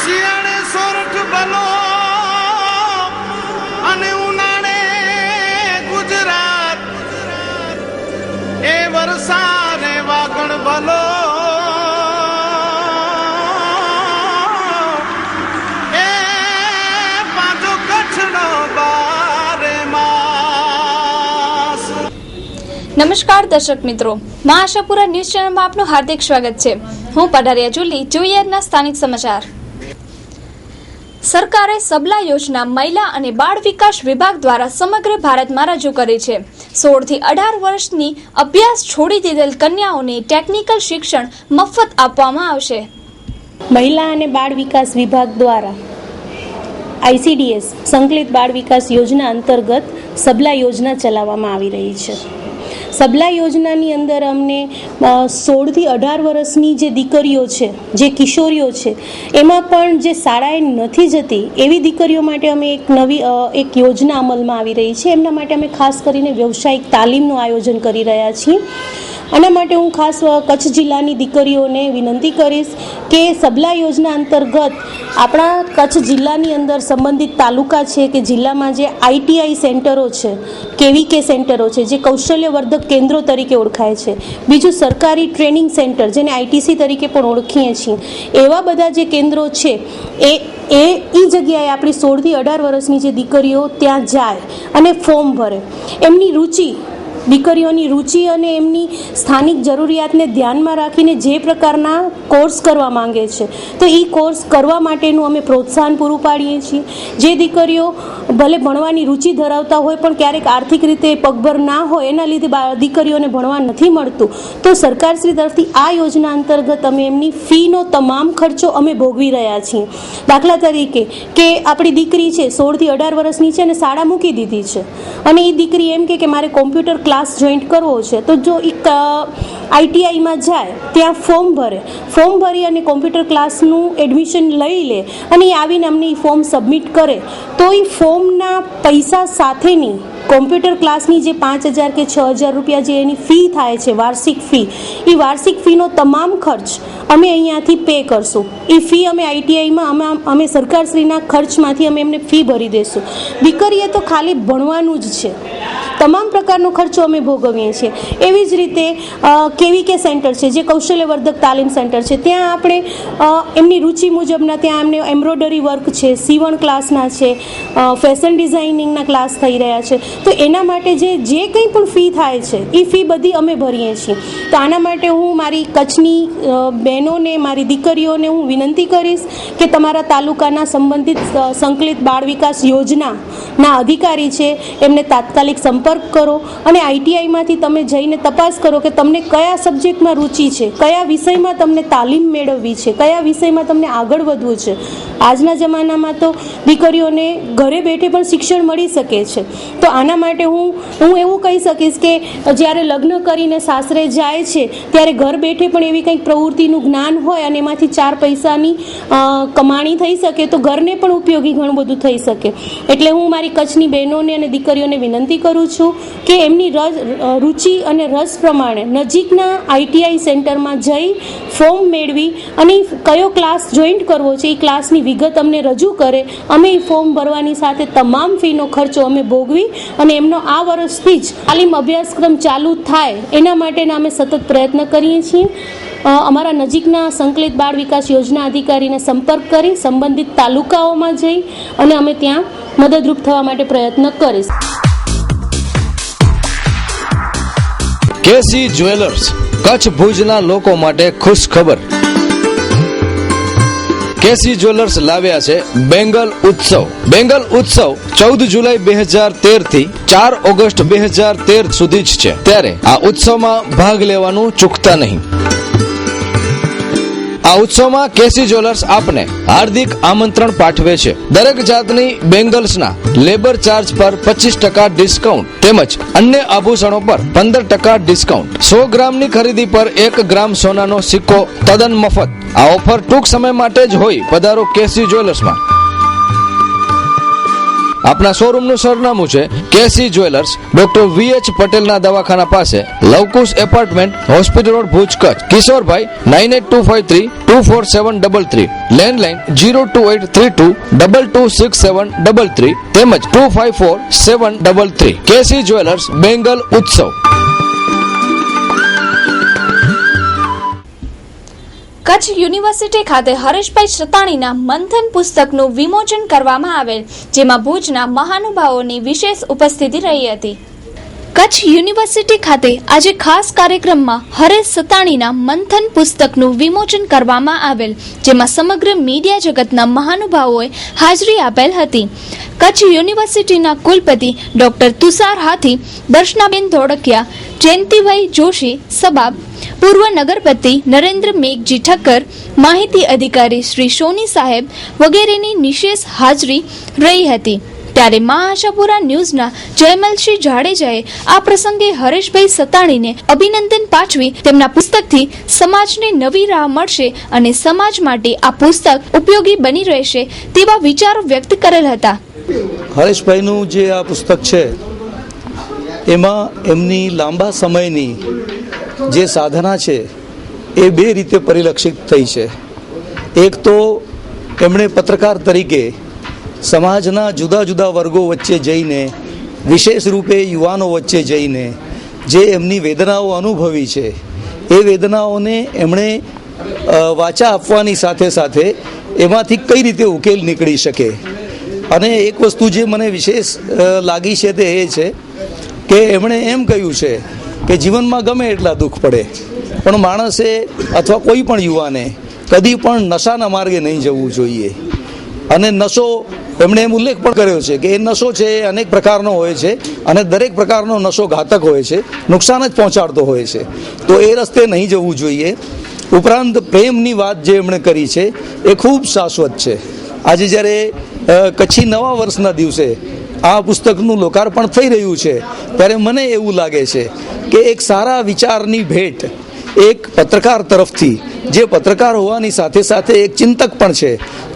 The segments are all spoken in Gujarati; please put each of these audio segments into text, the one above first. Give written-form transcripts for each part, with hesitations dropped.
શિયાળે સોરઠ ભલો અને ઉનાળે ગુજરાત, એ વરસાદે વાગણ ભલો એ પાછો કચ્છનો બારે માસ। નમસ્કાર દર્શક મિત્રો, મા આશાપુરા ન્યૂઝ ચેનલમાં આપનું હાર્દિક સ્વાગત છે। હું પઢારિયા જુલી। જોઈએ આજના સ્થાનિક સમાચાર। સરકારે સબલા યોજના મહિલા અને બાળ વિકાસ વિભાગ દ્વારા સમગ્ર ભારતમાં રજૂ કરી છે। 16 થી 18 વર્ષની અભ્યાસ છોડી દીધેલ કન્યાઓને ટેકનિકલ શિક્ષણ મફત આપવામાં આવશે। મહિલા અને બાળ વિકાસ વિભાગ દ્વારા ICDS સંકલિત બાળ વિકાસ યોજના અંતર્ગત સબલા યોજના ચલાવવામાં આવી રહી છે। સબલા યોજનાની અંદર અમને 16 થી 18 વર્ષની જે દીકરીઓ છે, જે કિશોરીઓ છે, એમાં પણ જે શાળાએ નથી જતી એવી દીકરીઓ માટે અમે એક યોજના અમલમાં આવી રહી છે। એમના માટે અમે ખાસ કરીને વ્યવસાયિક તાલીમનું આયોજન કરી રહ્યા છીએ। આના માટે હું ખાસ કચ્છ જિલ્લાની દીકરીઓને વિનંતી કરીશ કે સબલા યોજના અંતર્ગત આપણા કચ્છ જિલ્લાની અંદર સંબંધિત તાલુકા છે કે જિલ્લામાં જે ITI સેન્ટરો છે, KVK સેન્ટરો છે, જે કૌશલ્યવર્ધક કેન્દ્રો તરીકે ઓળખાય છે, બીજું સરકારી ટ્રેનિંગ સેન્ટર જેને ITC તરીકે પણ ઓળખીએ છીએ, એવા બધા જે કેન્દ્રો છે એ જગ્યાએ આપણી 16 થી 18 વર્ષની જે દીકરીઓ ત્યાં જાય અને ફોર્મ ભરે। એમની દીકરીઓની રુચિ અને એમની સ્થાનિક જરૂરિયાતને ધ્યાનમાં રાખીને જે પ્રકારના કોર્સ કરવા માંગે છે તો એ કોર્સ કરવા માટેનું અમે પ્રોત્સાહન પૂરું પાડીએ છીએ। જે દીકરીઓ ભલે ભણવાની રુચિ ધરાવતા હોય પણ ક્યારેક આર્થિક રીતે પગભર ના હોય, એના લીધે દીકરીઓને ભણવા નથી મળતું, તો સરકારશ્રી તરફથી આ યોજના અંતર્ગત અમે એમની ફીનો તમામ ખર્ચો અમે ભોગવી રહ્યા છીએ। દાખલા તરીકે કે આપણી દીકરી છે 16 થી 18 વર્ષની છે અને શાળા મૂકી દીધી છે અને એ દીકરી એમ કે મારે કોમ્પ્યુટર ક્લાસ જોઈન્ટ કરવો છે, તો જો એક ITIમાં જાય, ત્યાં ફોર્મ ભરી અને કોમ્પ્યુટર ક્લાસનું એડમિશન લઈ લે અને એ આવીને અમને એ ફોર્મ સબમિટ કરે, તો એ ફોર્મના પૈસા સાથેની કોમ્પ્યુટર ક્લાસની જે 5,000 કે 6,000 રૂપિયા જે એની ફી થાય છે, વાર્ષિક ફી, એ વાર્ષિક ફીનો તમામ ખર્ચ અમે અહીંયાથી પે કરશું। એ ફી અમે ITIમાં અમે સરકારશ્રીના ખર્ચમાંથી અમે એમને ફી ભરી દઈશું। દીકરીએ તો ખાલી ભણવાનું જ છે, તમામ પ્રકારનો ખર્ચો અમે ભોગવીએ છીએ। એવી જ રીતે KVK સેન્ટર છે, જે કૌશલ્યવર્ધક તાલીમ સેન્ટર છે, ત્યાં આપણે એમની રુચિ મુજબના ત્યાં એમને એમ્બ્રોઇડરી વર્ક છે, સીવણ ક્લાસના છે, ફેશન ડિઝાઇનિંગના ક્લાસ થઈ રહ્યા છે, તો એના માટે જે કંઈ પણ ફી થાય છે એ ફી બધી અમે ભરીએ છીએ। તો આના માટે હું મારી કચ્છની બહેનોને, મારી દીકરીઓને હું વિનંતી કરીશ કે તમારા તાલુકાના સંબંધિત સંકલિત બાળ વિકાસ યોજનાના અધિકારી છે એમને તાત્કાલિક સંપર્ક કરો અને ITIમાંથી તમે જઈને તપાસ કરો કે તમને કયા સબ્જેક્ટમાં રુચિ છે, કયા વિષયમાં તમને તાલીમ મેળવવી છે, કયા વિષયમાં તમને આગળ વધવું છે। આજના જમાનામાં તો દીકરીઓને ઘરે બેઠે પણ શિક્ષણ મળી શકે છે। તો આના માટે હું એવું કહી શકીશ કે જ્યારે લગ્ન કરીને સાસરે જાય છે ત્યારે ઘર બેઠે પણ એવી કંઈક પ્રવૃત્તિનું જ્ઞાન હોય અને એમાંથી 4 પૈસાની કમાણી થઈ શકે તો ઘરને પણ ઉપયોગી ઘણું બધું થઈ શકે। એટલે હું મારી કચ્છની બહેનોને અને દીકરીઓને વિનંતી કરું છું કે એમની રુચિ અને રસ પ્રમાણે નજીકના ITI સેન્ટરમાં જઈ ફોર્મ મેળવી અને કયો ક્લાસ જોઈન્ટ કરવો છે એ ક્લાસની વિગત અમને રજૂ કરે। અમે એ ફોર્મ ભરવાની સાથે તમામ ફીનો ખર્ચો અમે ભોગવી અને એમનો આ વર્ષથી જ તાલીમ અભ્યાસક્રમ ચાલુ થાય એના માટેના અમે સતત પ્રયત્ન કરીએ છીએ। અમારા નજીકના સંકલિત બાળ વિકાસ યોજના અધિકારીને સંપર્ક કરી સંબંધિત તાલુકાઓમાં જઈ અને અમે ત્યાં મદદરૂપ થવા માટે પ્રયત્ન કરીશ। કેસી જ્વેલર્સ, કચ્છ ભુજના લોકો માટે ખુશ ખબર। કેસી જ્વેલર્સ લાવ્યા છે બેંગલ ઉત્સવ। બેંગલ ઉત્સવ 14 જુલાઈ 2013 થી 4 ઓગસ્ટ 2013 સુધી જ છે, ત્યારે આ ઉત્સવમાં ભાગ લેવાનું ચૂકતા નહીં। આ ઉત્સવમાં કેસી જ્વેલર્સ આપને હાર્દિક આમંત્રણ પાઠવે છે। દરેક જાતની બેંગલ્સના લેબર ચાર્જ પર 25% ડિસ્કાઉન્ટ તેમજ અન્ય આભૂષણો પર 15% ડિસ્કાઉન્ટ। 100 ગ્રામની ખરીદી પર 1 ગ્રામ સોનાનો સિક્કો તદ્દન મફત। આ ઓફર ટૂંક સમય માટે જ હોય, પધારો કેસી જ્વેલર્સમાં। આપના શોરૂમનું સરનામું છે કેસી જ્વેલર્સ, ડોક્ટર VH પટેલના દવાખાના પાસે, Lavkush apartment, hospital road, Bhuj, Kutch. Kishorbhai 9825324733, landline 02832226733 તેમજ 254733. કેસી જ્વેલર્સ, બેંગલ ઉત્સવ. કચ્છ યુનિવર્સિટી ખાતે હરેશભાઈ સતાણીના મંથન પુસ્તકનું વિમોચન કરવામાં આવેલ, જેમાં ભુજના મહાનુભાવોની વિશેષ ઉપસ્થિતિ રહી હતી. કચ્છ યુનિવર્સિટી ખાતે આજે ખાસ કાર્યક્રમમાં હરેશ સતાણીના મંથન પુસ્તકનું વિમોચન કરવામાં આવેલ, જેમાં સમગ્ર મીડિયા જગતના મહાનુભાવોએ હાજરી આપેલ હતી. કચ્છ યુનિવર્સિટીના કુલપતિ ડોક્ટર તુષાર હાથી, દર્શનાબેન ધોળકિયા, જયંતિભાઈ જોશી સબાબ, પૂર્વ નગરપતિ નરેન્દ્ર મેઘજી ઠક્કર, માહિતી અધિકારી શ્રી સોની સાહેબ વગેરેની નિશેષ હાજરી રહી હતી. ત્યારે મા આશાપુરા ન્યૂઝના જયમલસિંહ જાડેજાએ આ પ્રસંગે હરેશભાઈ સતાણીને અભિનંદન પાઠવી તેમના પુસ્તકથી સમાજને નવી રાહ મળશે અને સમાજ માટે આ પુસ્તક ઉપયોગી બની રહેશે તેવા વિચારો વ્યક્ત કરેલ હતા. હરેશભાઈનું જે આ પુસ્તક છે એમાં એમની લાંબા સમયની જે સાધના છે એ બે રીતે પરિલક્ષિત થઈ છે. એક તો એમણે પત્રકાર તરીકે સમાજના જુદા જુદા વર્ગો વચ્ચે જઈને, વિશેષ રૂપે યુવાનો વચ્ચે જઈને જે એમની વેદનાઓ અનુભવી છે એ વેદનાઓને એમણે વાચા આપવાની સાથે સાથે એમાંથી કઈ રીતે ઉકેલ નીકળી શકે. અને એક વસ્તુ જે મને વિશેષ લાગી છે તે એ છે કે એમણે એમ કહ્યું છે કે જીવનમાં ગમે એટલા દુઃખ પડે પણ માણસે અથવા કોઈ પણ યુવાને કદી પણ નશાના માર્ગે નહીં જવું જોઈએ. અને નશો એમણે એમ ઉલ્લેખ પણ કર્યો છે કે એ નશો છે એ અનેક પ્રકારનો હોય છે અને દરેક પ્રકારનો નશો ઘાતક હોય છે, નુકસાન જ પહોંચાડતો હોય છે, તો એ રસ્તે નહીં જવું જોઈએ. ઉપરાંત પ્રેમની વાત જે એમણે કરી છે એ ખૂબ શાશ્વત છે. આજે જ્યારે કચ્છી નવા વર્ષના દિવસે આ પુસ્તકનું લોકાર્પણ થઈ રહ્યું છે ત્યારે મને એવું લાગે છે કે એક સારા વિચારની ભેટ એક પત્રકાર તરફથી, જે પત્રકાર હોવાની સાથે સાથે એક ચિંતક પણ છે,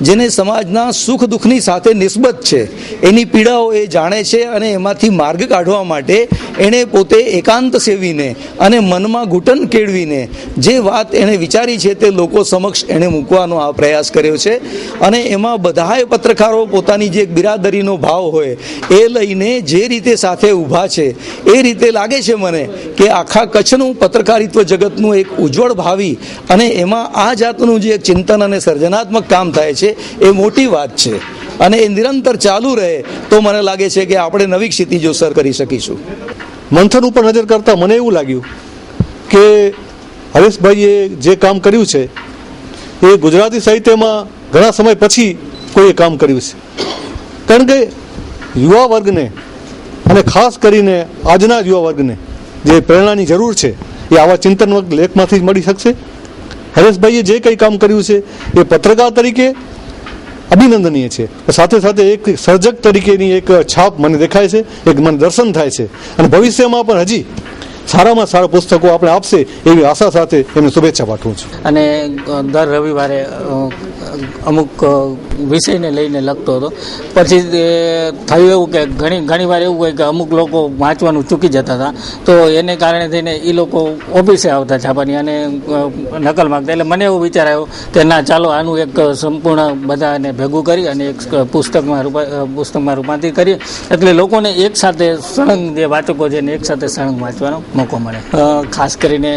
જેને સમાજના સુખ દુઃખની સાથે નિસ્બત છે, એની પીડાઓ એ જાણે છે અને એમાંથી માર્ગ કાઢવા માટે એણે પોતે એકાંત સેવીને અને મનમાં ઘૂંટણ કેળવીને જે વાત એણે વિચારી છે તે લોકો સમક્ષ એણે મૂકવાનો આ પ્રયાસ કર્યો છે. અને એમાં બધાએ પત્રકારો પોતાની જે બિરાદરીનો ભાવ હોય એ લઈને જે રીતે સાથે ઊભા છે એ રીતે લાગે છે મને કે આખા કચ્છનું પત્રકારિત્વ જગતનું એક ઉજ્જવળ ભાવિ અને એમાં આ જાતનું જે ચિંતન અને સર્જનાત્મક કામ થાય છે એ મોટી વાત છે. અને એ નિરંતર ચાલુ રહે તો મને લાગે છે કે આપણે નવી ક્ષિતિજો સર કરી શકીશું. મંથન ઉપર નજર કરતાં મને એવું લાગ્યું કે હરેશભાઈએ જે કામ કર્યું છે એ ગુજરાતી સાહિત્યમાં ઘણા સમય પછી કોઈએ કામ કર્યું છે. કારણ કે યુવા વર્ગને અને ખાસ કરીને આજના યુવા વર્ગને જે પ્રેરણાની જરૂર છે એ આવા ચિંતનવક લેખમાંથી જ મળી શકશે. હરેશભાઈએ જે કંઈ કામ કર્યું છે એ પત્રકાર તરીકે અભિનંદનીય છે, સાથે સાથે એક સર્જક તરીકેની એક છાપ મને દેખાય છે, એક મને દર્શન થાય છે. અને ભવિષ્યમાં પણ હજી સારામાં સારા પુસ્તકો આપણે આપશે એવી આશા સાથે એમને શુભેચ્છા પાઠવું છું. અને દર રવિવારે અમુક વિષયને લઈને લખતો હતો. પછી થયું એવું કે ઘણી વાર એવું હોય કે અમુક લોકો વાંચવાનું ચૂકી જતા હતા, તો એને કારણે થઈને એ લોકો ઓફિસે આવતા છાપાની અને નકલ માગતા. એટલે મને એવો વિચાર આવ્યો કે ના, ચાલો આનું એક સંપૂર્ણ બધાને ભેગું કરી અને એક પુસ્તકમાં રૂપાંતરિત કરીએ, એટલે લોકોને એક સાથે સળંગ જે વાચકો છે ને એક સાથે સળંગ વાંચવાનો મોકો મળે. ખાસ કરીને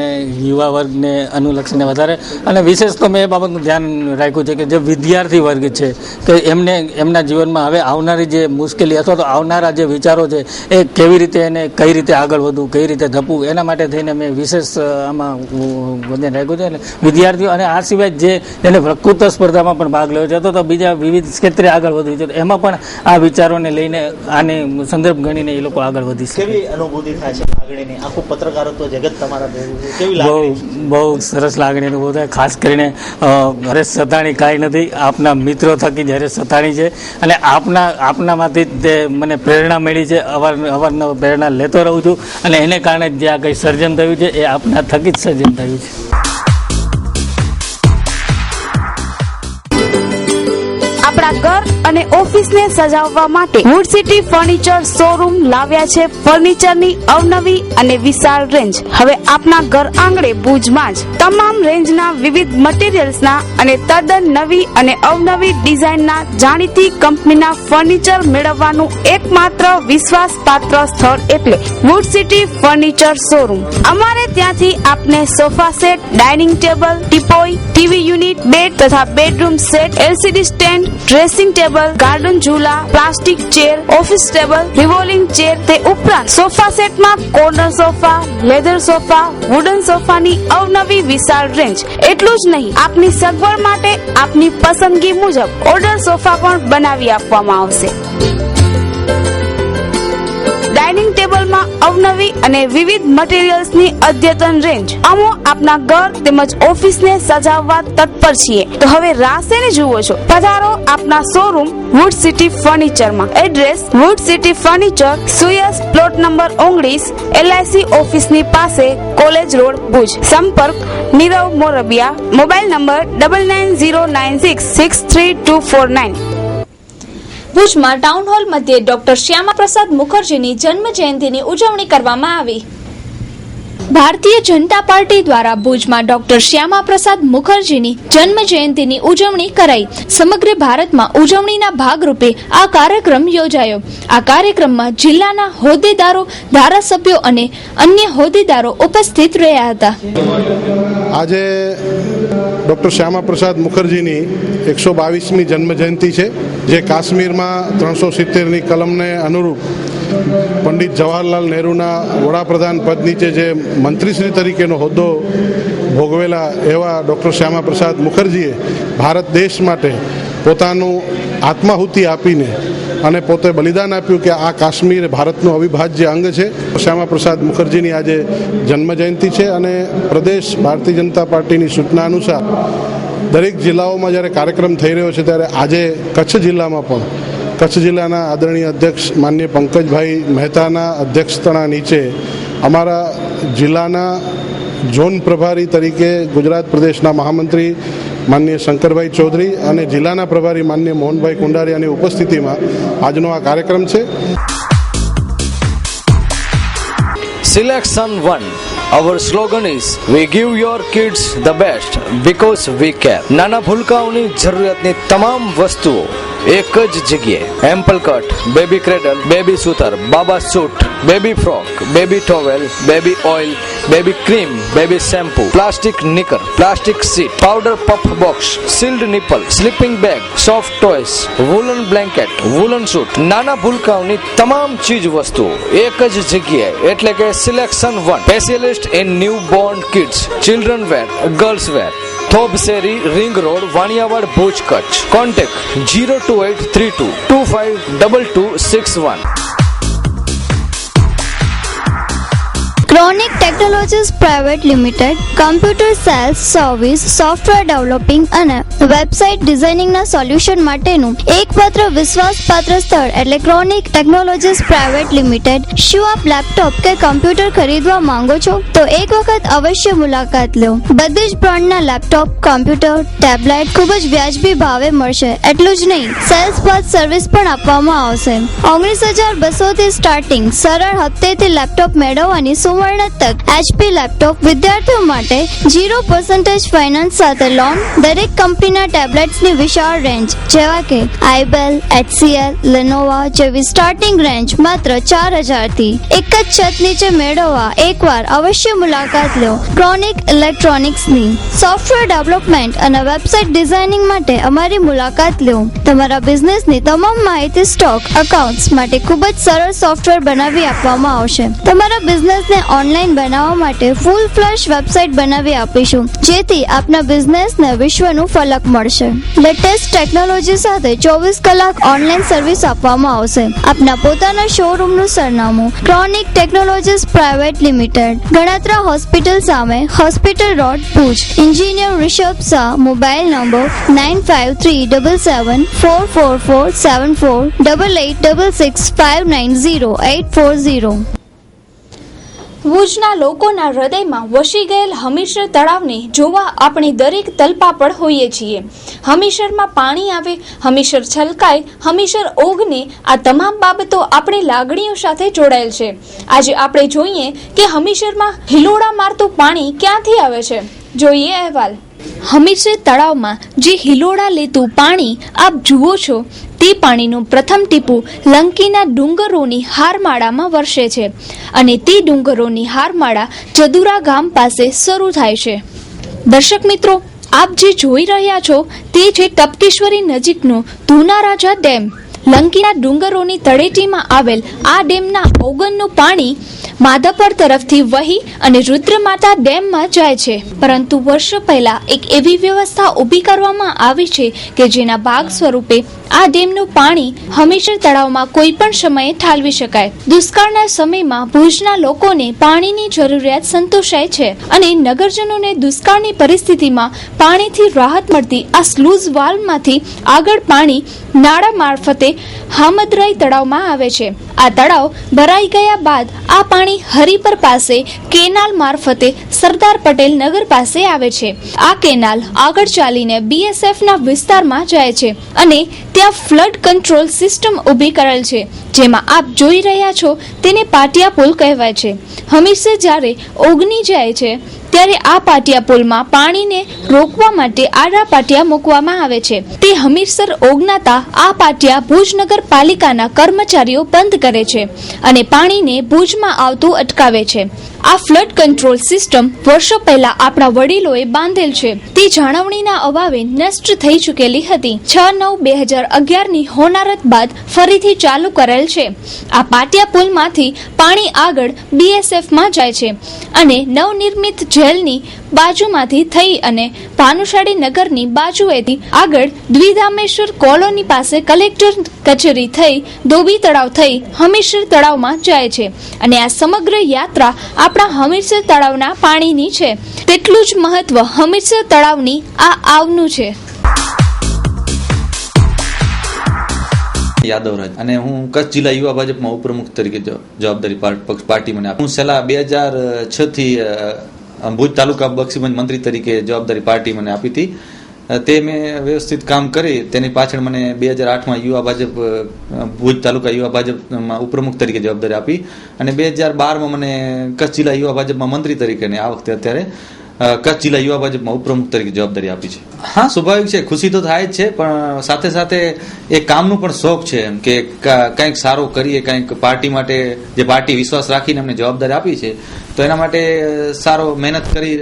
યુવા વર્ગને અનુલક્ષીને વધારે, અને વિશેષ તો મેં એ બાબતનું ધ્યાન રાખ્યું છે કે જે વિદ્યાર્થી વર્ગ છે કે એમને એમના જીવનમાં હવે આવનારી જે મુશ્કેલી અથવા તો આવનારા જે વિચારો છે એ કેવી રીતે એને કઈ રીતે આગળ વધવું, કઈ રીતે ધપવું, એના માટે થઈને મેં વિશેષ આમાં ધ્યાન રાખ્યું છે. એટલે વિદ્યાર્થીઓ અને આ સિવાય જેને વક્તૃત્વ સ્પર્ધામાં પણ ભાગ લેવો છે અથવા તો બીજા વિવિધ ક્ષેત્રે આગળ વધવું છે, એમાં પણ આ વિચારોને લઈને આને સંદર્ભ ગણીને એ લોકો આગળ વધી શકે. કેવી અનુભૂતિ થાય છે લાગણીની? આખું પત્રકારત્વ જગત તમારા ભેગું છે, કેવી લાગણી? બહુ સરસ લાગણી અનુભવ થાય. ખાસ કરીને હરેશ સતાણી કાંઈ નથી, આપના મિત્રો થકી જ હરેશ સતાણી છે અને આપનામાંથી જ મને પ્રેરણા મળી છે. અવારનવાર પ્રેરણા લેતો રહું છું અને એને કારણે જે આ કંઈ સર્જન થયું છે એ આપના થકી જ સર્જન થયું છે. આપણા ઘર અને ઓફિસને સજાવવા માટે વુડ સિટી ફર્નિચર શોરૂમ લાવ્યા છે ફર્નિચરની અવનવી અને વિશાળ રેન્જ. હવે આપના ઘર આંગણે ભુજમાં જ તમામ રેન્જના વિવિધ મટીરીયલ્સના અને તદ્દન નવી અને અવનવી ડિઝાઇનના જાણીતી કંપનીના ફર્નિચર મેળવવાનું એકમાત્ર વિશ્વાસપાત્ર સ્થળ એટલે વુડ સિટી ફર્નિચર શોરૂમ. અમારે ત્યાંથી આપને sofa set, dining table, teapoy, TV unit, bed તથા bedroom set, LCD stand, dressing table, garden ઝૂલા, plastic chair, office table, revolving chair, તે ઉપરાંત સોફા સેટમાં corner sofa, leather sofa, wooden સોફાની અવનવી વિશાળ રેન્જ. એટલું જ નહીં, આપની સગવડ માટે આપની પસંદગી મુજબ ઓર્ડર સોફા પણ બનાવી આપવામાં આવશે. ડાઇનિંગ ટેબલમાં અવનવી અને વિવિધ મટીરીયલ્સની અદ્યતન રેન્જ. અમો આપના ઘર તેમજ ઓફિસને સજાવવા તત્પર છીએ. તો હવે રાહ શેને જુઓ છો? પધારો આપના શોરૂમ વુડ સિટી ફર્નિચરમાં. એડ્રેસ વુડ સિટી ફર્નિચર, સુયસ, પ્લોટ નંબર 19, LIC ઓફિસની પાસે, કોલેજ રોડ, ભુજ. સંપર્ક નીરવ મોરબિયા. Mobile number 9909663249. ભુજમાં ટાઉન હોલ મધ્યે ડોક્ટર શ્યામા પ્રસાદ મુખર્જીની જન્મ જયંતિની ઉજવણી કરવામાં આવી. ભારતીય જનતા પાર્ટી દ્વારા ભુજમાં ડોક્ટર શ્યામા પ્રસાદ મુખર્જીની જન્મ જયંતિની ઉજવણી કરાઈ. સમગ્ર ભારતમાં ઉજવણીના ભાગરૂપે આ કાર્યક્રમ યોજાયો. આ કાર્યક્રમમાં જિલ્લાના હોદ્દેદારો, ધારાસભ્યો અને અન્ય હોદ્દેદારો ઉપસ્થિત રહ્યા હતા. આજે ડૉક્ટર શ્યામા પ્રસાદ મુખર્જીની 122મી જન્મ જયંતિ છે, જે કાશ્મીરમાં 370ની કલમને અનુરૂપ પંડિત જવાહરલાલ નહેરુના વડાપ્રધાન પદ નીચે જે મંત્રીશ્રી તરીકેનો હોદ્દો ભોગવેલા એવા ડૉક્ટર શ્યામા પ્રસાદ મુખર્જીએ ભારત દેશ માટે પોતાનું આત્માહુતિ આપીને અને પોતે બલિદાન આપ્યું કે આ કાશ્મીર ભારતનું અવિભાજ્ય અંગ છે. શ્યામા પ્રસાદ મુખર્જીની આજે જન્મ જયંતિ છે અને પ્રદેશ ભારતીય જનતા પાર્ટીની સૂચના અનુસાર દરેક જિલ્લાઓમાં જ્યારે કાર્યક્રમ થઈ રહ્યો છે ત્યારે આજે કચ્છ જિલ્લામાં પણ કચ્છ જિલ્લાના આદરણીય અધ્યક્ષ માનનીય પંકજભાઈ મહેતાના અધ્યક્ષતાના નીચે અમારા જિલ્લાના ઝોન પ્રભારી તરીકે ગુજરાત પ્રદેશના મહામંત્રી માનનીય શંકરભાઈ ચૌધરી અને જિલ્લાના પ્રભારી માનનીય મોહનભાઈ કુંડારિયાની ઉપસ્થિતિમાં આજનો આ કાર્યક્રમ છે. Selection 1. Our slogan is We give your kids the best because we care. નાના ભૂલકાઓની જરૂરિયાતની તમામ વસ્તુઓ એક જ જગ્યાએ. એમ્પલ કટ, બેબી ક્રેડલ, બેબી સૂતર, બાબા suit, baby frock, baby towel, baby oil, baby cream, baby shampoo, plastic knicker, plastic seat, powder puff box, sealed nipple, sleeping bag, soft toys, woollen blanket, woollen suit. નાના ભૂલકાઓની તમામ ચીજ વસ્તુઓ એક જ જગ્યાએ, એટલે કે selection 1. Specialist in new born kids, children wear, girls wear. થોબ શેરી, ring road, Vaniyavad, Bhuj, Kutch. Contact 02832 252261. Chronic technologies private limited computer sales service, software developing અને વેબસાઇટ ડિઝાઇનિંગના સોલ્યુશન માટેનું એકમાત્ર વિશ્વાસપાત્ર સ્થળ એટલે ક્રોનિક ટેકનોલોજીસ પ્રાઇવેટ લિમિટેડ. શું આપ લેપટોપ કે કમ્પ્યુટર ખરીદવા માંગો છો? તો એક વખત અવશ્ય મુલાકાત લો. બધી જ બ્રાન્ડના લેપટોપ, કમ્પ્યુટર, ટેબ્લેટ ખૂબ જ વ્યાજબી ભાવે મળશે. એટલું જ નહીં, સેલ્સ બાદ સર્વિસ પણ આપવામાં આવશે. 19,200 થી સ્ટાર્ટિંગ સરળ હપ્તેથી લેપટોપ મેળવવાની સુવર્ણ તક. HP લેપટોપ વિદ્યાર્થીઓ માટે 0% ફાઇનાન્સ સાથે લોન. દરેક કંપનીના ટેબ્લેટ્સની વિશાળ રેન્જ જેવા કે આઈબેલ, HCL, લેનોવા જેવી સ્ટાર્ટિંગ રેન્જ માત્ર 4,000 થી. એક જ છત નીચે મેળવવા એકવાર અવશ્ય મુલાકાત લો ક્રોનિક ઇલેક્ટ્રોનિક્સની. સોફ્ટવેર ડેવલપમેન્ટ અને વેબસાઇટ ડિઝાઇનિંગ માટે અમારી મુલાકાત લો. તમારા બિઝનેસની તમામ માહિતી, સ્ટોક, અકાઉન્ટ્સ માટે ખૂબ જ સરળ સોફ્ટવેર બનાવી આપવામાં આવશે. તમારા બિઝનેસને ઓનલાઈન બનાવવા માટે ફૂલ ફ્લેશ વેબસાઇટ બનાવી આપીશું, જેથી આપના બિઝનેસને વિશ્વનું ફલક મળશે. લેટેસ્ટ ટેકનોલોજી સાથે 24 કલાક ઓનલાઈન સર્વિસ આપવામાં આવશે. આપના પોતાના શોરૂમનું સરનામું chronic technologies private limited, Ganatra hospital સામે, hospital road, Bhuj. Engineer Rishabh Shah. Mobile number 9537744474 8866590840. ભુજના લોકોના હૃદયમાં વસી ગયેલ હમીરસર તળાવને જોવા આપણે દરેક તલપાપડ હોઈએ છીએ. હમીરસરમાં પાણી આવે, હમીરસર છલકાય, હમીરસર ઓગને, આ તમામ બાબતો આપણી લાગણીઓ સાથે જોડાયેલ છે. આજે આપણે જોઈએ કે હમીરસરમાં હિલોડા મારતું પાણી ક્યાંથી આવે છે. જોઈએ અહેવાલ. હમીરસર તળાવમાં જે હિલોડા લેતું પાણી આપ જુઓ છો તે પાણીનું પ્રથમ ટીપું લંકીના ડુંગરોની હારમાળામાં વરસે છે અને તે ડુંગરોની હારમાળા ચદુરા ગામ પાસે શરૂ થાય છે. દર્શક મિત્રો, આપ જે જોઈ રહ્યા છો તે છે ટપકેશ્વરી નજીકનો ધુનારાજા ડેમ. લંકીના ડુંગરોની તળેટીમાં આવેલ આ ડેમના ઓગનનું પાણી માધાપર તરફથી વહી અને રુદ્રમાતા ડેમમાં જાય છે. પરંતુ વર્ષો પહેલા એક એવી વ્યવસ્થા ઊભી કરવામાં આવી છે કે જેના ભાગ સ્વરૂપે આ ડેમનું પાણી હમીરસર તળાવમાં કોઈ પણ સમયે ઠાલવી શકાય. દુષ્કાળના સમયમાં ભુજના લોકોને પાણીની જરૂરિયાત સંતોષાય છે અને નગરજનોને દુષ્કાળની પરિસ્થિતિમાં પાણીથી રાહત મળતી આ સ્લુઝ વાલ્વમાંથી આગળ પાણી નાળા મારફતે હામદરાઈ તળાવમાં આવે છે. આ તળાવ ભરાઈ ગયા બાદ આ પાણી હરિપર પાસે કેનાલ મારફતે સરદાર પટેલ નગર પાસે આવે છે. આ કેનાલ આગળ ચાલીને BSFના વિસ્તારમાં જાય છે અને ત્યાં ફ્લડ કંટ્રોલ સિસ્ટમ ઊભી કરેલ છે, જેમાં આપ જોઈ રહ્યા છો તેને પાટિયા પુલ કહેવાય છે. હમીરસર જ્યારે ઓગની જાય છે ત્યારે આ પાટિયા પુલમાં પાણીને રોકવા માટે આડા પાટિયા મૂકવામાં આવે છે. તે હમીરસર ઓગનાતા આ પાટિયા ભુજ નગરપાલિકાના કર્મચારીઓ બંધ કરે છે અને પાણીને ભુજમાં આવતું અટકાવે છે. આ ફ્લડ કંટ્રોલ સિસ્ટમ વર્ષો પહેલા આપણા વડીલોએ બાંધેલ છે. તે જાળવણીના અભાવે નષ્ટ થઈ ચૂકેલી હતી. 6/9/2011ની હોનારત બાદ ફરીથી ચાલુ કરેલ છે. આ પાટિયા પુલમાંથી પાણી આગળ BSFમાં જાય છે અને નવનિર્મિત જેલની બાજુમાંથી થઈ અને ભાનુશાળી નગરની બાજુએથી આગળ દ્વિધામેશ્વર કોલોની પાસે કલેક્ટર કચેરી થઈ ધોબી તળાવ થઈ હમીરસર તળાવમાં જાય છે અને આ સમગ્ર યાત્રા આપણા હમીરસર તળાવના પાણીની છે. તેટલું જ મહત્વ હમીરસર તળાવની આ આવનું છે. યાદવરાજ અને હું કચ્છ જિલ્લા યુવા ભાજપમાં ઉપપ્રમુખ તરીકે જવાબદારી પાર્ટી મને આપી. હું છેલ્લા 2006 થી ભુજ તાલુકા બક્ષીગંજ મંત્રી તરીકે જવાબદારી પાર્ટી મને આપી હતી. તે મેં વ્યવસ્થિત કામ કરી. તેની પાછળ મને 2008માં યુવા ભાજપ ભુજ તાલુકા યુવા ભાજપમાં ઉપપ્રમુખ તરીકે જવાબદારી આપી અને 2012માં મને કચ્છ જિલ્લા યુવા ભાજપમાં મંત્રી તરીકે આ વખતે અત્યારે કચ્છ જિલ્લા યુવા ભાજપમાં ઉપપ્રમુખ તરીકે જવાબદારી આપી છે. હા, સ્વાભાવિક છે, ખુશી તો થાય જ છે, પણ સાથે સાથે એ કામનું પણ શોખ છે એમ કે કંઈક સારું કરીએ, કંઈક પાર્ટી માટે, જે પાર્ટી વિશ્વાસ રાખીને અમને જવાબદારી આપી છે તો એના માટે સારો મહેનત કરી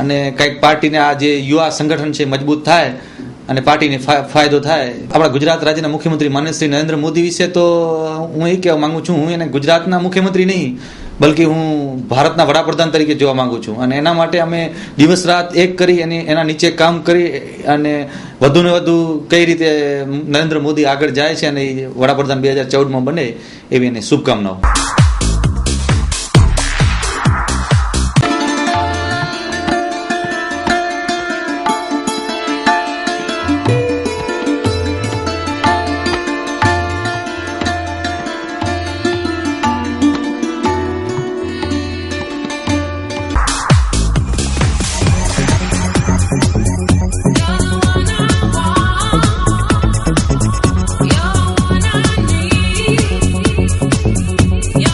અને કંઈક પાર્ટીને આ જે યુવા સંગઠન છે મજબૂત થાય અને પાર્ટીને ફાયદો થાય. આપણા ગુજરાત રાજ્યના મુખ્યમંત્રી માનનીય શ્રી નરેન્દ્ર મોદી વિશે તો હું એ કહેવા માંગુ છું, હું એને ગુજરાતના મુખ્યમંત્રી નહીં બલકે હું ભારતના વડાપ્રધાન તરીકે જોવા માંગુ છું અને એના માટે અમે દિવસ રાત એક કરી અને એના નીચે કામ કરી અને વધુ ને વધુ કઈ રીતે નરેન્દ્ર મોદી આગળ જાય છે અને વડાપ્રધાન 2014માં બને એવી એને શુભકામનાઓ. Yeah.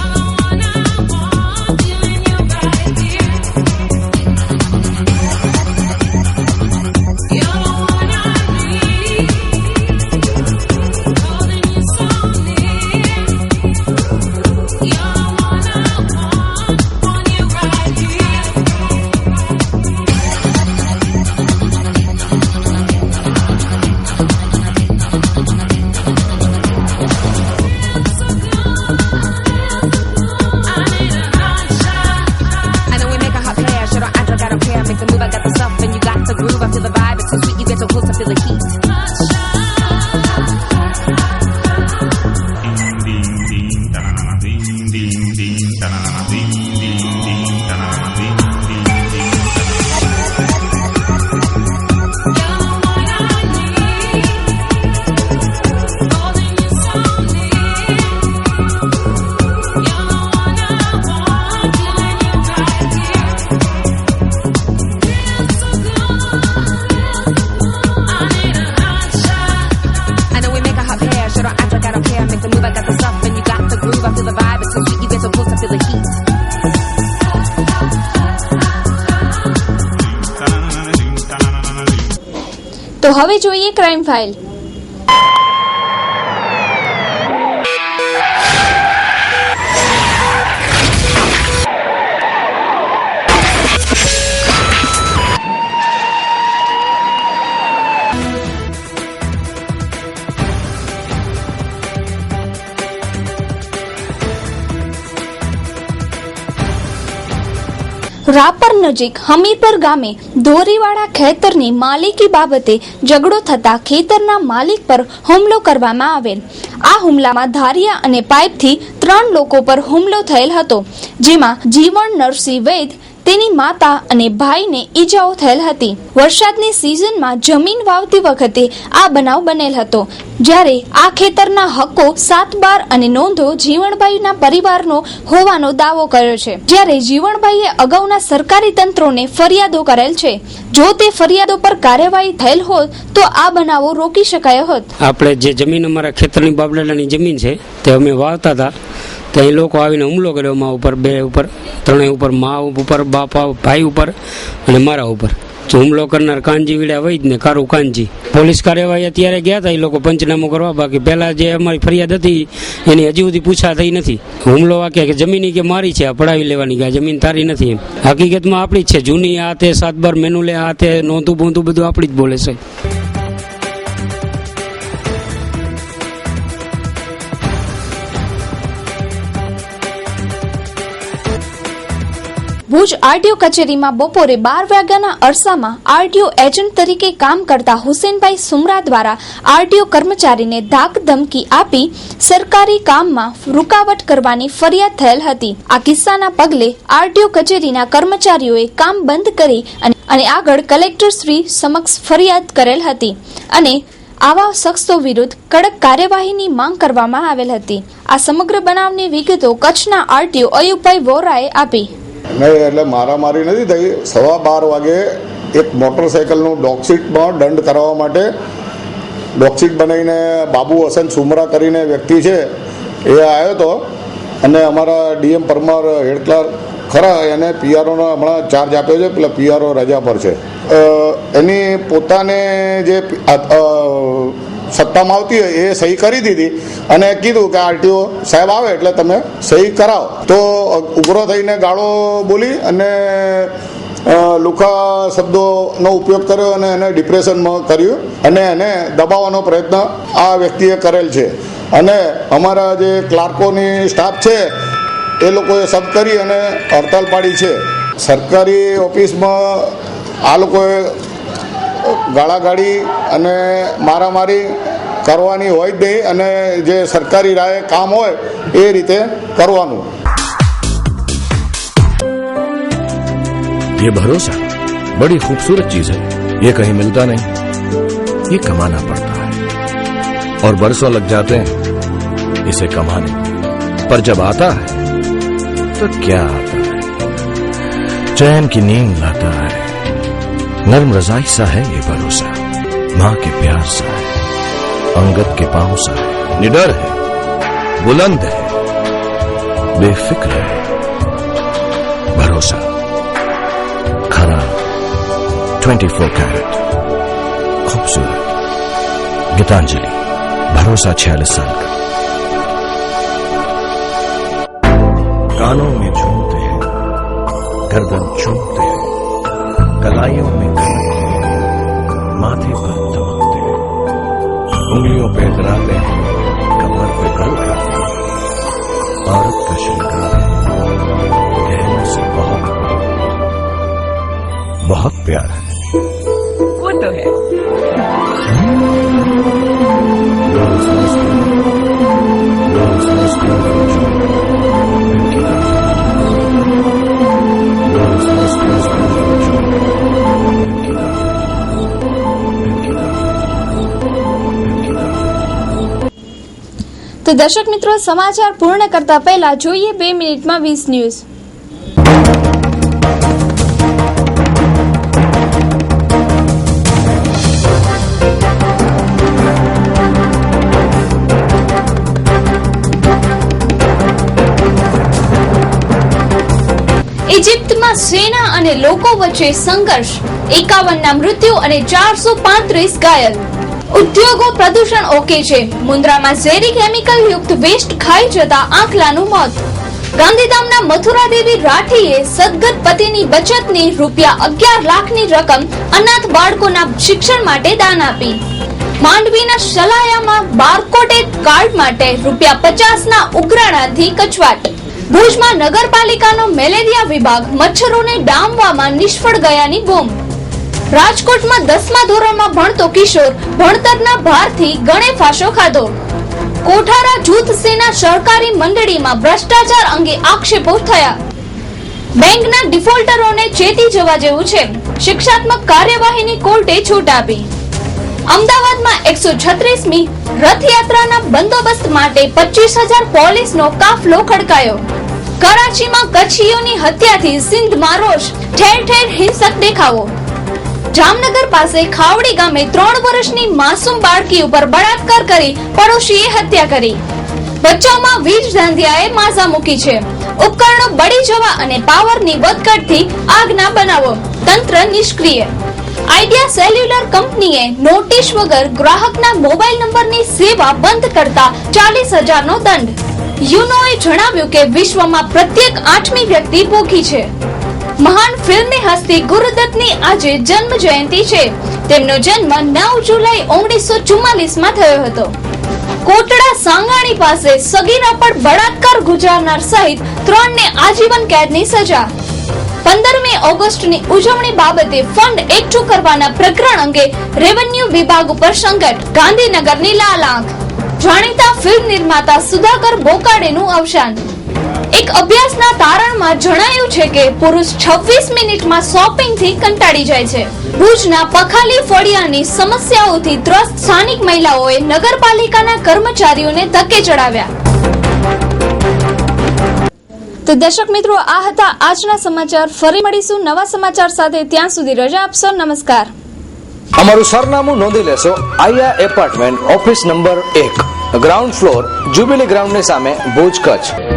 તો હવે જોઈએ ક્રાઇમ ફાઇલ. રાપર નજીક હમીરપર ગામે ધોરીવાડા ખેતરની માલિકી બાબતે ઝઘડો થતા ખેતરના માલિક પર હુમલો કરવામાં આવેલ. આ હુમલામાં ધારિયા અને પાઇપથી 3 લોકો પર હુમલો થયેલ હતો, જેમાં જીવણ નરસિંહ વૈદ, તેની માતા અને ભાઈને ઈજાઓ થયેલ હતી. વરસાદની સિઝનમાં જમીન વાવતી વખતે આ બનાવ બનેલ હતો, જ્યારે આ ખેતરના હક્કો 7/12 અને નોંધો જીવણભાઈના પરિવારનો હોવાનો દાવો કર્યો છે, જ્યારે જીવણભાઈએ અગાઉના સરકારી તંત્રોને ફરિયાદો કરેલ છે. જો તે ફરિયાદો પર કાર્યવાહી થયેલ હોત તો આ બનાવો રોકી શકાયો હોત. આપણે જે જમીન અમારા ખેતરની બાબલાની જમીન છે તે અમે વાવતા હતા, ત્યાં લોકો આવીને હુમલો કર્યો મા ઉપર, 2 ઉપર, 3 ઉપર, મા ઉપર, બાપા, ભાઈ ઉપર અને મારા ઉપર. હુમલો કરનાર કાનજી વીડા વૈદ ને કારુ કાનજી. પોલીસ કાર્યવાહી અત્યારે ગયા હતા એ લોકો પંચનામું કરવા, બાકી પહેલા જે અમારી ફરિયાદ હતી એની હજી સુધી પૂછા થઈ નથી. હુમલો વાક્યા કે જમીન કે મારી છે, આ પડાવી લેવાની, કે જમીન તારી નથી. એમ હકીકતમાં આપણી જ છે, જૂની આ તે 7/12 મેનુલે આ તે નોંધું બોંધું બધું આપણી જ બોલે છે. ભુજ આરટીઓ કચેરીમાં બપોરે 12 વાગ્યાના અરસામાં આરટીઓ એજન્ટ તરીકે કામ કરતા હુસેનભાઈ સુમરા દ્વારા આરટીઓ કર્મચારીને ધાક ધમકી આપી સરકારી કામમાં રૂકાવટ કરવાની ફરિયાદ થયેલ હતી. આ કિસ્સાના પગલે આરટીઓ કચેરીના કર્મચારીઓએ કામ બંધ કરી અને આગળ કલેક્ટર શ્રી સમક્ષ ફરિયાદ કરેલ હતી અને આવા શખ્સો વિરુદ્ધ કડક કાર્યવાહીની માંગ કરવામાં આવેલ હતી. આ સમગ્ર બનાવની વિગતો કચ્છના આરટીઓ અયુબભાઈ વોરાએ આપી. નહીં, એટલે મારામારી નથી થઈ. 12:15 વાગે એક મોટરસાઇકલનું ડોગસીટમાં દંડ કરાવવા માટે ડોગસીટ બનાવીને બાબુ હસન સુમરા કરીને વ્યક્તિ છે એ આવ્યો હતો, અને અમારા ડીએમ પરમાર હેડ ક્લાર્ક ખરા એને પીઆરઓનો હમણાં ચાર્જ આપ્યો છે, પેલા પીઆરઓ રજા પર છે. એની પોતાને જે સત્તામાં આવતી હોય એ સહી કરી દીધી અને કીધું કે આરટીઓ સાહેબ આવે એટલે તમે સહી કરાવો. તો ઉભરો થઈને ગાળો બોલી અને લુખા શબ્દોનો ઉપયોગ કર્યો અને એને ડિપ્રેશનમાં કર્યું અને એને દબાવવાનો પ્રયત્ન આ વ્યક્તિએ કરેલ છે. અને અમારા જે ક્લાર્કોની સ્ટાફ છે એ લોકોએ સબ કરી અને હડતાલ પાડી છે. સરકારી ઓફિસમાં આ લોકોએ ગાળાગાળી અને મારામારી કરવાની હોય જ નહીં, અને જે સરકારી રાહે કામ હોય એ રીતે કરવાનું. ये भरोसा बड़ी खूबसूरत चीज है, ये कहीं मिलता नहीं, ये कमाना पड़ता है और बरसों लग जाते हैं इसे कमाने, पर जब आता है तो क्या आता है, चैन की नींद लाता है. नर्म रजाई सा है ये भरोसा, माँ के प्यार सा है, अंगद के पांव सा है, निडर है, बुलंद है, बेफिक्र है. भरोसा खरा 24 कैरेट खूबसूरत. गीतांजलि, भरोसा 46 साल का. कानों में झूमते हैं, गर्दन चूमते हैं, कलाइयों में कलकते हैं, माथे पर दमकते हैं, उंगलियों पे इतराते हैं, कमर पे गल खाते हैं. औरत का श्रृंगार है, गहनों से बहुत प्यार है. वो तो है. તો દર્શક મિત્રો, સમાચાર પૂર્ણ કરતા પહેલા જોઈએ 2 મિનિટમાં 20 ન્યૂઝ. ઇજિપ્તમાં સેના અને લોકો વચ્ચે સંઘર્ષ. 51ના મૃત્યુ અને 435 ઘાયલ. ઉદ્યોગો પ્રદૂષણ ઓકે છે. મુન્દ્રામાં ઝેરી કેમિકલ યુક્ત વેસ્ટ ખાઈ જતા આંખલાનું મોત. ગાંધીધામના મથુરાદેવી રાઠીએ સદગત પતિની બચતની ₹11 લાખની રકમ અનાથ બાળકોના શિક્ષણ માટે દાન આપી. માંડવીના શલાયામાં બારકોડેડ કાર્ડ માટે ₹50ના ઉઘરાણાથી કચવાટ. ભુજમાં નગરપાલિકાનો મેલેરિયા વિભાગ મચ્છરોને ડામવામાં નિષ્ફળ ગયાની બૂમ. રાજકોટમાં 10મા ધોરણમાં ભણતો કિશોર ભણતરના ભારથી ગળે ફાંસો ખાધો. કોઠારા જૂથ સેના સહકારી મંડળીમાં ભ્રષ્ટાચાર અંગે આક્ષેપો થયા. બેંકના ડિફોલ્ટરોને ચેતી જવા જેવું છે. શિક્ષાત્મક કાર્યવાહીની કોર્ટે છૂટ આપી. અમદાવાદમાં 136મી રથયાત્રાના બંદોબસ્ત માટે 25,000 પોલીસનો કાફલો ખડકાયો. કરાચીમાં કચ્છીઓની હત્યાથી સિંધમાં રોષ, ઠેર ઠેર હિંસક દેખાવો. જામનગર પાસે ખાવડી ગામે 3 વર્ષની માસૂમ બાળકી ઉપર બળાત્કાર કરી પડોશીએ હત્યા કરી. બચાવમાં વીજ ધાંધિયાએ માઝા મૂકી છે. ઉપકરણો બળી જવા અને પાવરની વધઘટથી આગના બનાવો. તંત્ર નિષ્ક્રિય. આઈડિયા સેલ્યુલર કંપનીએ નોટિસ વગર ગ્રાહકના મોબાઈલ નંબરની સેવા બંધ કરતા 40,000નો દંડ. યુનોએ જણાવ્યું કે વિશ્વમાં પ્રત્યેક 8મી વ્યક્તિ ભૂખી છે. મહાન ફિલ્મની હસ્તી ગુરુદત્તની આજે જન્મ જયંતિ છે. તેમનો જન્મ 9 જુલાઈ 1944માં થયો હતો. કોટડા સાંગાણી પાસે સગીરા પર બળાત્કાર ગુજારનાર સહિત 3ને આજીવન કેદની સજા. 15મી ઓગસ્ટની ઉજવણી બાબતે ફંડ એકઠું કરવાના પ્રકરણ અંગે રેવન્યુ વિભાગ ઉપર સંકટ. ગાંધીનગરની લાલ આંખ. જાણીતા ફિલ્મ નિર્માતા સુધાકર બોકાડેનું અવસાન. એક અભ્યાસના તારણમાં જણાયું છે કે પુરુષ 26 મિનિટમાં શોપિંગથી કંટાળી જાય છે. ભુજના પખાલી ફળિયાની સમસ્યાઓથી ત્રસ્ત સ્થાનિક મહિલાઓએ નગરપાલિકાના કર્મચારીઓને ધક્કે ચડાવ્યા. તો દર્શક મિત્રો, આ હતા આજના સમાચાર. ફરી મળીશું નવા સમાચાર સાથે. ત્યાં સુધી રજા આપશો. નમસ્કાર. અમારું સરનામું નોંધી લેશો. આયા apartment, office number 1, ground floor, jubilee ગ્રાઉન્ડની સામે, ભુજ, કચ્છ.